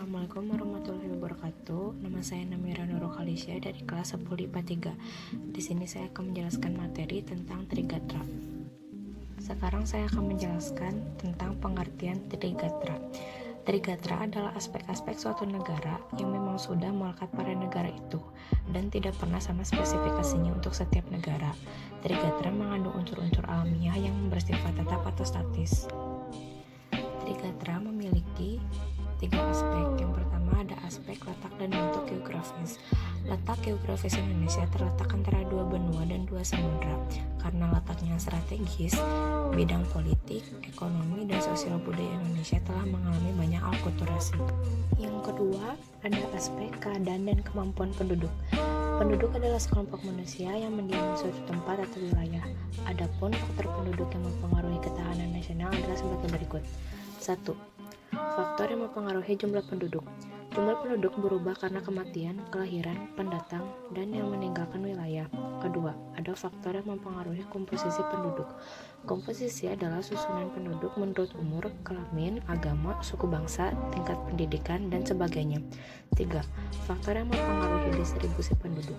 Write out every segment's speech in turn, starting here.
Assalamualaikum warahmatullahi wabarakatuh. Nama saya Namira Nurul Khalisya dari kelas 10 IPA 3. Di sini saya akan menjelaskan materi tentang Trigatra. Sekarang saya akan menjelaskan tentang pengertian Trigatra. Trigatra adalah aspek-aspek suatu negara yang memang sudah melekat pada negara itu dan tidak pernah sama spesifikasinya untuk setiap negara. Trigatra mengandung unsur-unsur alamiah yang bersifat tetap atau statis. Trigatra memiliki 3 aspek. Yang pertama ada aspek letak dan bentuk geografis. Letak geografis Indonesia terletak antara 2 benua dan 2 samudra. Karena letaknya strategis, bidang politik, ekonomi, dan sosial budaya Indonesia telah mengalami banyak alkulturasi. Yang kedua ada aspek keadaan dan kemampuan penduduk. Penduduk adalah sekelompok manusia yang mendiami suatu tempat atau wilayah. Adapun faktor penduduk yang mempengaruhi ketahanan nasional adalah sebagai berikut. 1. Faktor yang mempengaruhi jumlah penduduk. Jumlah penduduk berubah karena kematian, kelahiran, pendatang, dan yang meninggalkan wilayah. Kedua, ada faktor yang mempengaruhi komposisi penduduk. Komposisi adalah susunan penduduk menurut umur, kelamin, agama, suku bangsa, tingkat pendidikan, dan sebagainya. 3. Faktor yang mempengaruhi distribusi penduduk.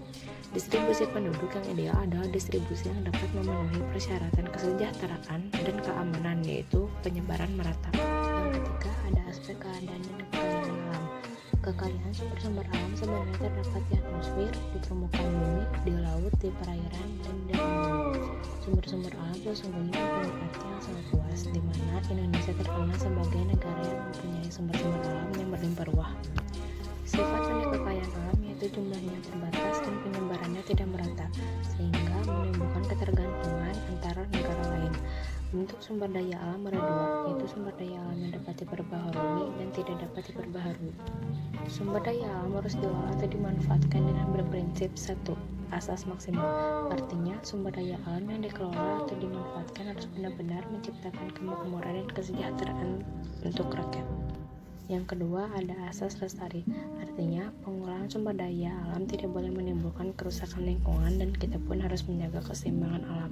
Distribusi penduduk yang ideal adalah distribusi yang dapat memenuhi persyaratan kesejahteraan dan keamanan, yaitu penyebaran merata. Yang ketiga ada aspek keadaan dan kekayaan alam. Kekayaan sumber-sumber alam sebenarnya terdapat di atmosfer, di permukaan bumi, di laut, di perairan, dan di dalam bumi. Sumber-sumber alam sesungguhnya mempunyai arti yang sangat luas, di mana Indonesia terkenal sebagai negara yang mempunyai sumber-sumber alam yang berlimpah ruah. Sifat unik kekayaan alam yaitu jumlahnya terbatas dan penyebarannya tidak merata, sehingga menimbulkan ketergantungan antara negara lain. Bentuk sumber daya alam ada 2, yaitu sumber daya alam yang dapat diperbaharui dan tidak dapat diperbaharui. Sumber daya alam harus diolah atau dimanfaatkan dengan berprinsip 1. Asas maksimal. Artinya, sumber daya alam yang dikelola atau dimanfaatkan harus benar-benar menciptakan kemakmuran dan kesejahteraan untuk rakyat. Yang kedua ada asas lestari. Artinya, pengolahan sumber daya alam tidak boleh menimbulkan kerusakan lingkungan dan kita pun harus menjaga keseimbangan alam.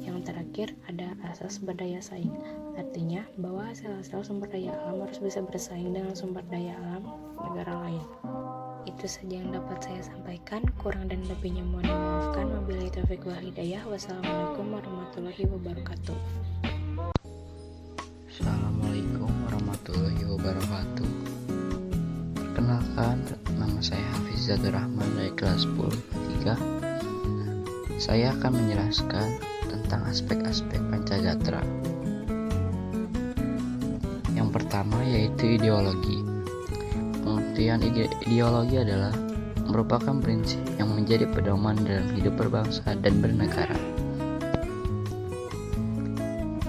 Yang terakhir ada asas berdaya saing. Artinya bahwa hasil-hasil sumber daya alam harus bisa bersaing dengan sumber daya alam negara lain. Itu saja yang dapat saya sampaikan. Kurang dan lebihnya mohon dimaafkan. Wabillahi taufiq wal hidayah. Wassalamualaikum warahmatullahi wabarakatuh. Assalamualaikum warahmatullahi wabarakatuh. Perkenalkan, nama saya Hafizatur Rahman dari kelas 10 3. Saya akan menjelaskan tentang aspek-aspek Pancagatra. Yang pertama yaitu ideologi. Pengertian ideologi adalah merupakan prinsip yang menjadi pedoman dalam hidup berbangsa dan bernegara.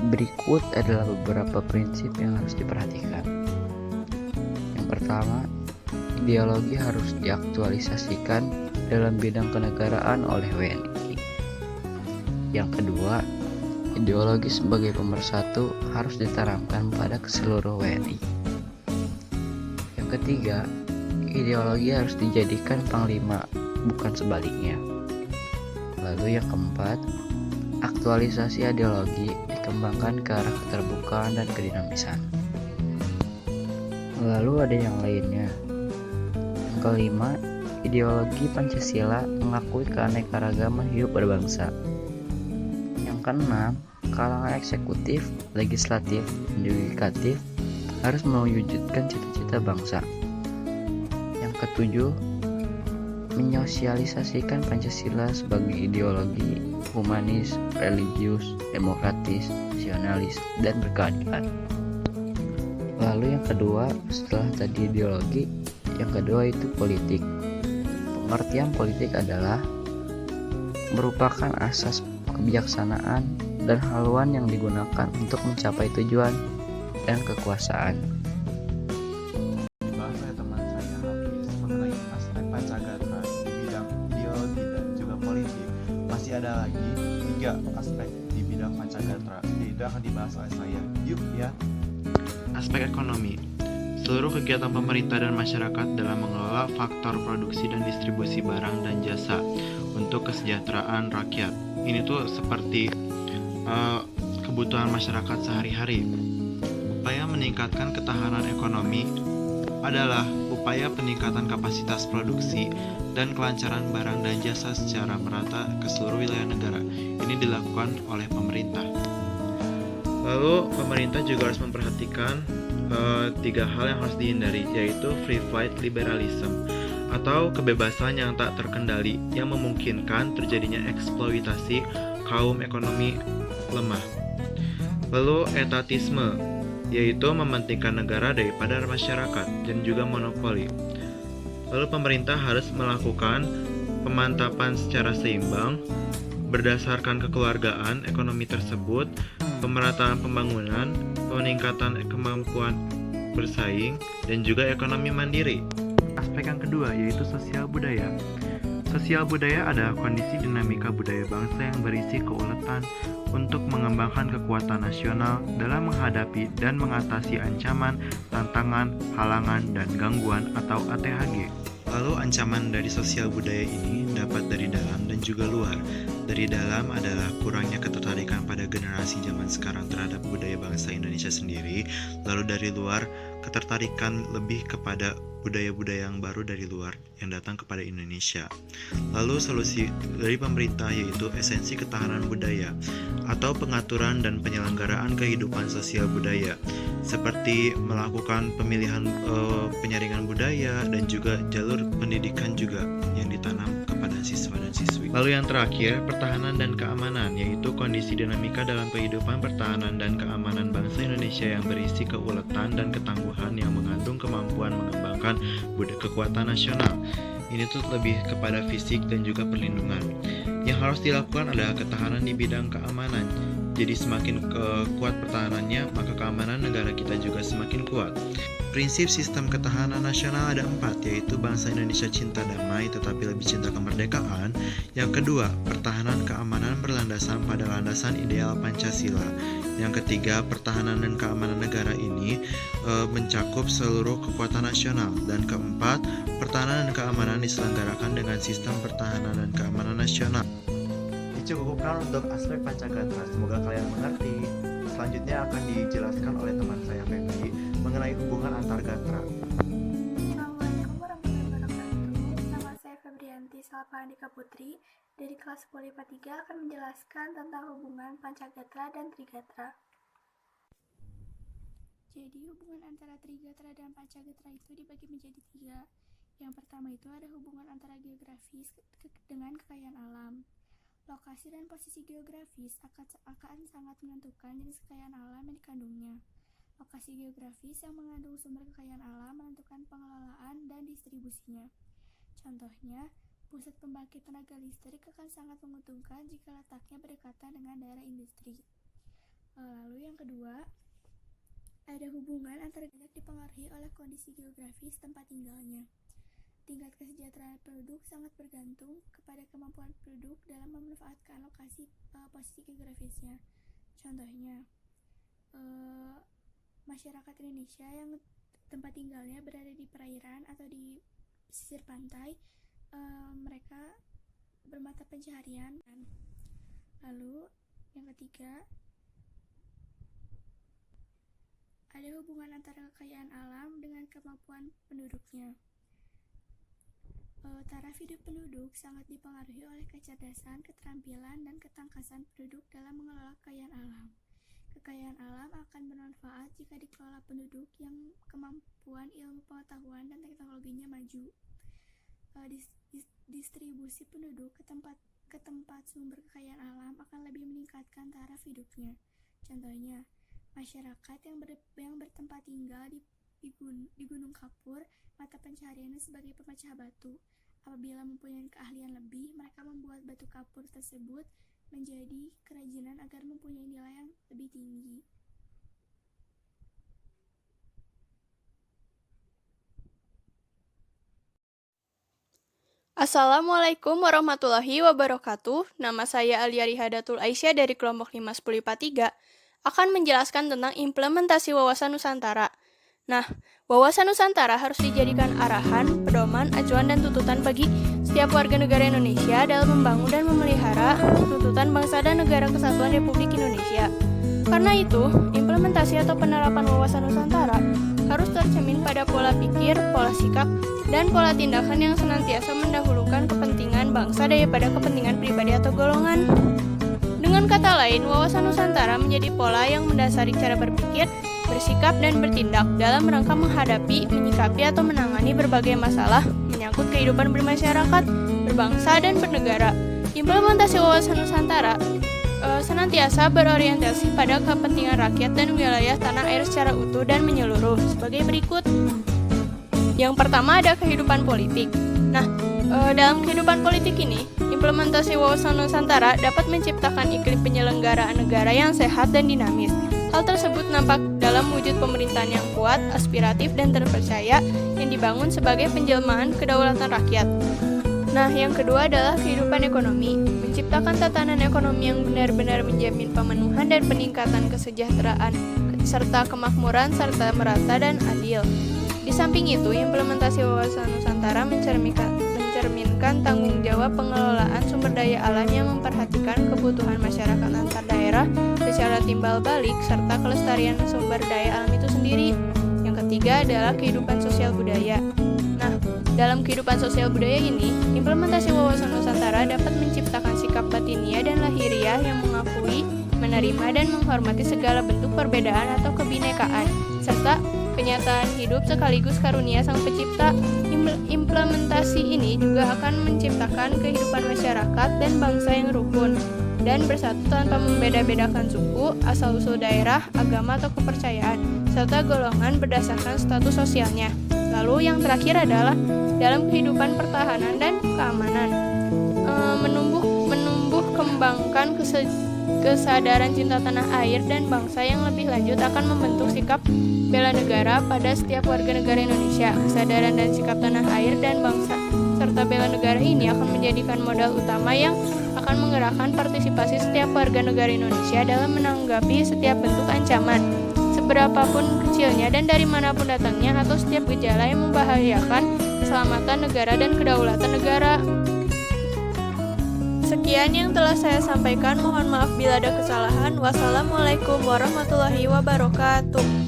Berikut adalah beberapa prinsip yang harus diperhatikan. Yang pertama, ideologi harus diaktualisasikan dalam bidang kenegaraan oleh WNI. Yang kedua, ideologi sebagai pemersatu harus ditanamkan pada seluruh WNI. Yang ketiga, ideologi harus dijadikan panglima, bukan sebaliknya. Lalu yang keempat, aktualisasi ideologi dikembangkan ke arah keterbukaan dan kedinamisan. Lalu ada yang lainnya. Yang kelima, ideologi Pancasila mengakui keanekaragaman hidup berbangsa. Yang keenam, kalangan eksekutif, legislatif, dan yudikatif harus mewujudkan cita-cita bangsa. Yang ketujuh, menyosialisasikan Pancasila sebagai ideologi humanis, religius, demokratis, nasionalis, dan berkeadilan. Lalu yang kedua, setelah tadi ideologi, yang kedua itu politik. Pengertian politik adalah merupakan asas kebijaksanaan dan haluan yang digunakan untuk mencapai tujuan dan kekuasaan. Bahasa teman saya Hafiz mengenai aspek Pancagatra di bidang ideologi dan juga politik. Masih ada lagi 3 aspek di bidang Pancagatra, yaitu akan dibahas oleh saya. Yuk ya. Aspek ekonomi. Seluruh kegiatan pemerintah dan masyarakat dalam mengelola faktor produksi dan distribusi barang dan jasa untuk kesejahteraan rakyat. Ini tuh seperti kebutuhan masyarakat sehari-hari. Upaya meningkatkan ketahanan ekonomi adalah upaya peningkatan kapasitas produksi dan kelancaran barang dan jasa secara merata ke seluruh wilayah negara. Ini dilakukan oleh pemerintah. Lalu pemerintah juga harus memperhatikan 3 hal yang harus dihindari, yaitu free flight liberalism atau kebebasan yang tak terkendali yang memungkinkan terjadinya eksploitasi kaum ekonomi lemah. Lalu etatisme, yaitu mementingkan negara daripada masyarakat dan juga monopoli. Lalu pemerintah harus melakukan pemantapan secara seimbang berdasarkan kekeluargaan ekonomi tersebut, pemerataan pembangunan, peningkatan kemampuan bersaing, dan juga ekonomi mandiri. Aspek yang kedua yaitu sosial budaya. Sosial budaya adalah kondisi dinamika budaya bangsa yang berisi keuletan untuk mengembangkan kekuatan nasional dalam menghadapi dan mengatasi ancaman, tantangan, halangan, dan gangguan atau ATHG. Lalu ancaman dari sosial budaya ini dapat dari dalam dan juga luar. Dari dalam adalah kurangnya ketertarikan pada generasi zaman sekarang terhadap budaya bangsa Indonesia sendiri. Lalu dari luar, ketertarikan lebih kepada budaya-budaya yang baru dari luar yang datang kepada Indonesia. Lalu solusi dari pemerintah yaitu esensi ketahanan budaya atau pengaturan dan penyelenggaraan kehidupan sosial budaya, seperti melakukan pemilihan penyaringan budaya dan juga jalur pendidikan juga yang ditanam kepada siswa dan siswi. Lalu yang terakhir, pertahanan dan keamanan, yaitu kondisi dinamika dalam kehidupan pertahanan dan keamanan bangsa Indonesia yang berisi keuletan dan ketangguhan yang mengandung kemampuan mengembangkan kekuatan nasional. Ini tuh lebih kepada fisik dan juga perlindungan. Yang harus dilakukan adalah ketahanan di bidang keamanan. Jadi semakin kuat pertahanannya, maka keamanan negara kita juga semakin kuat. Prinsip sistem ketahanan nasional ada 4, yaitu bangsa Indonesia cinta damai tetapi lebih cinta kemerdekaan. Yang kedua, pertahanan keamanan berlandasan pada landasan ideal Pancasila. Yang ketiga, pertahanan dan keamanan negara ini mencakup seluruh kekuatan nasional. Dan keempat, pertahanan dan keamanan diselenggarakan dengan sistem pertahanan dan keamanan nasional. Dicukupkan untuk aspek Pancagatra, semoga kalian mengerti. Selanjutnya akan dijelaskan oleh teman saya Febri mengenai hubungan antar gatra. Assalamualaikum warahmatullahi wabarakatuh. Nama saya Febrianti Salpahandika Putri dari kelas Poli IPA 3 akan menjelaskan tentang hubungan Pancagatra dan Trigatra. Jadi hubungan antara Trigatra dan Pancagatra itu dibagi menjadi 3. Yang pertama itu ada hubungan antara geografis dengan kekayaan alam. Lokasi dan posisi geografis akan sangat menentukan jenis kekayaan alam yang dikandungnya. Lokasi geografis yang mengandung sumber kekayaan alam menentukan pengelolaan dan distribusinya. Contohnya, pusat pembangkit tenaga listrik akan sangat menguntungkan jika letaknya berdekatan dengan daerah industri. Lalu yang kedua, ada hubungan antara dipengaruhi oleh kondisi geografis tempat tinggalnya. Tingkat kesejahteraan penduduk sangat bergantung kepada kemampuan penduduk dalam memanfaatkan posisi geografisnya. Contohnya, masyarakat Indonesia yang tempat tinggalnya berada di perairan atau di pesisir pantai, mereka bermata pencaharian. Lalu yang ketiga, ada hubungan antara kekayaan alam dengan kemampuan penduduknya. Taraf hidup penduduk sangat dipengaruhi oleh kecerdasan, keterampilan, dan ketangkasan penduduk dalam mengelola kekayaan alam. Kekayaan alam akan bermanfaat jika dikelola penduduk yang kemampuan ilmu pengetahuan dan teknologinya maju. Distribusi penduduk ke tempat sumber kekayaan alam akan lebih meningkatkan taraf hidupnya. Contohnya, masyarakat yang bertempat tinggal di Gunung Kapur, mata pencahariannya sebagai pemecah batu. Apabila mempunyai keahlian lebih, mereka membuat batu kapur tersebut menjadi kerajinan agar mempunyai nilai yang lebih tinggi. Assalamualaikum warahmatullahi wabarakatuh. Nama saya Alia Rihadatul Aisyah dari kelompok 5 10 IPA 3 akan menjelaskan tentang implementasi wawasan Nusantara. Nah, wawasan Nusantara harus dijadikan arahan, pedoman, acuan, dan tuntutan bagi setiap warga negara Indonesia dalam membangun dan memelihara tuntutan bangsa dan negara kesatuan Republik Indonesia. Karena itu, implementasi atau penerapan wawasan Nusantara harus tercermin pada pola pikir, pola sikap, dan pola tindakan yang senantiasa mendahulukan kepentingan bangsa daripada kepentingan pribadi atau golongan. Dengan kata lain, wawasan Nusantara menjadi pola yang mendasari cara berpikir, bersikap, dan bertindak dalam rangka menghadapi, menyikapi, atau menangani berbagai masalah menyangkut kehidupan bermasyarakat, berbangsa, dan bernegara. Implementasi wawasan Nusantara senantiasa berorientasi pada kepentingan rakyat dan wilayah tanah air secara utuh dan menyeluruh sebagai berikut. Yang pertama ada kehidupan politik. Nah, dalam kehidupan politik ini, implementasi wawasan Nusantara dapat menciptakan iklim penyelenggaraan negara yang sehat dan dinamis. Hal tersebut nampak dalam wujud pemerintahan yang kuat, aspiratif, dan terpercaya yang dibangun sebagai penjelmaan kedaulatan rakyat. Nah, yang kedua adalah kehidupan ekonomi. Menciptakan tatanan ekonomi yang benar-benar menjamin pemenuhan dan peningkatan kesejahteraan, serta kemakmuran, serta merata dan adil. Di samping itu, implementasi wawasan Nusantara mencerminkan tanggung jawab pengelolaan sumber daya alam yang memperhatikan kebutuhan masyarakat antar daerah secara timbal balik, serta kelestarian sumber daya alam itu sendiri. Yang ketiga adalah kehidupan sosial budaya. Nah, dalam kehidupan sosial budaya ini, implementasi wawasan Nusantara dapat menciptakan sikap batiniah dan lahiriah yang mengakui, menerima, dan menghormati segala bentuk perbedaan atau kebinekaan, serta kenyataan hidup sekaligus karunia Sang Pencipta. Implementasi ini juga akan menciptakan kehidupan masyarakat dan bangsa yang rukun dan bersatu tanpa membeda-bedakan suku, asal-usul daerah, agama, atau kepercayaan, serta golongan berdasarkan status sosialnya. Lalu yang terakhir adalah dalam kehidupan pertahanan dan keamanan. Menumbuh kembangkan kesadaran cinta tanah air dan bangsa yang lebih lanjut akan membentuk sikap bela negara pada setiap warga negara Indonesia. Kesadaran dan sikap tanah air dan bangsa serta bela negara ini akan menjadikan modal utama yang akan menggerakkan partisipasi setiap warga negara Indonesia dalam menanggapi setiap bentuk ancaman, seberapapun kecilnya dan dari manapun datangnya, atau setiap gejala yang membahayakan keselamatan negara dan kedaulatan negara. Sekian yang telah saya sampaikan, mohon maaf bila ada kesalahan. Wassalamualaikum warahmatullahi wabarakatuh.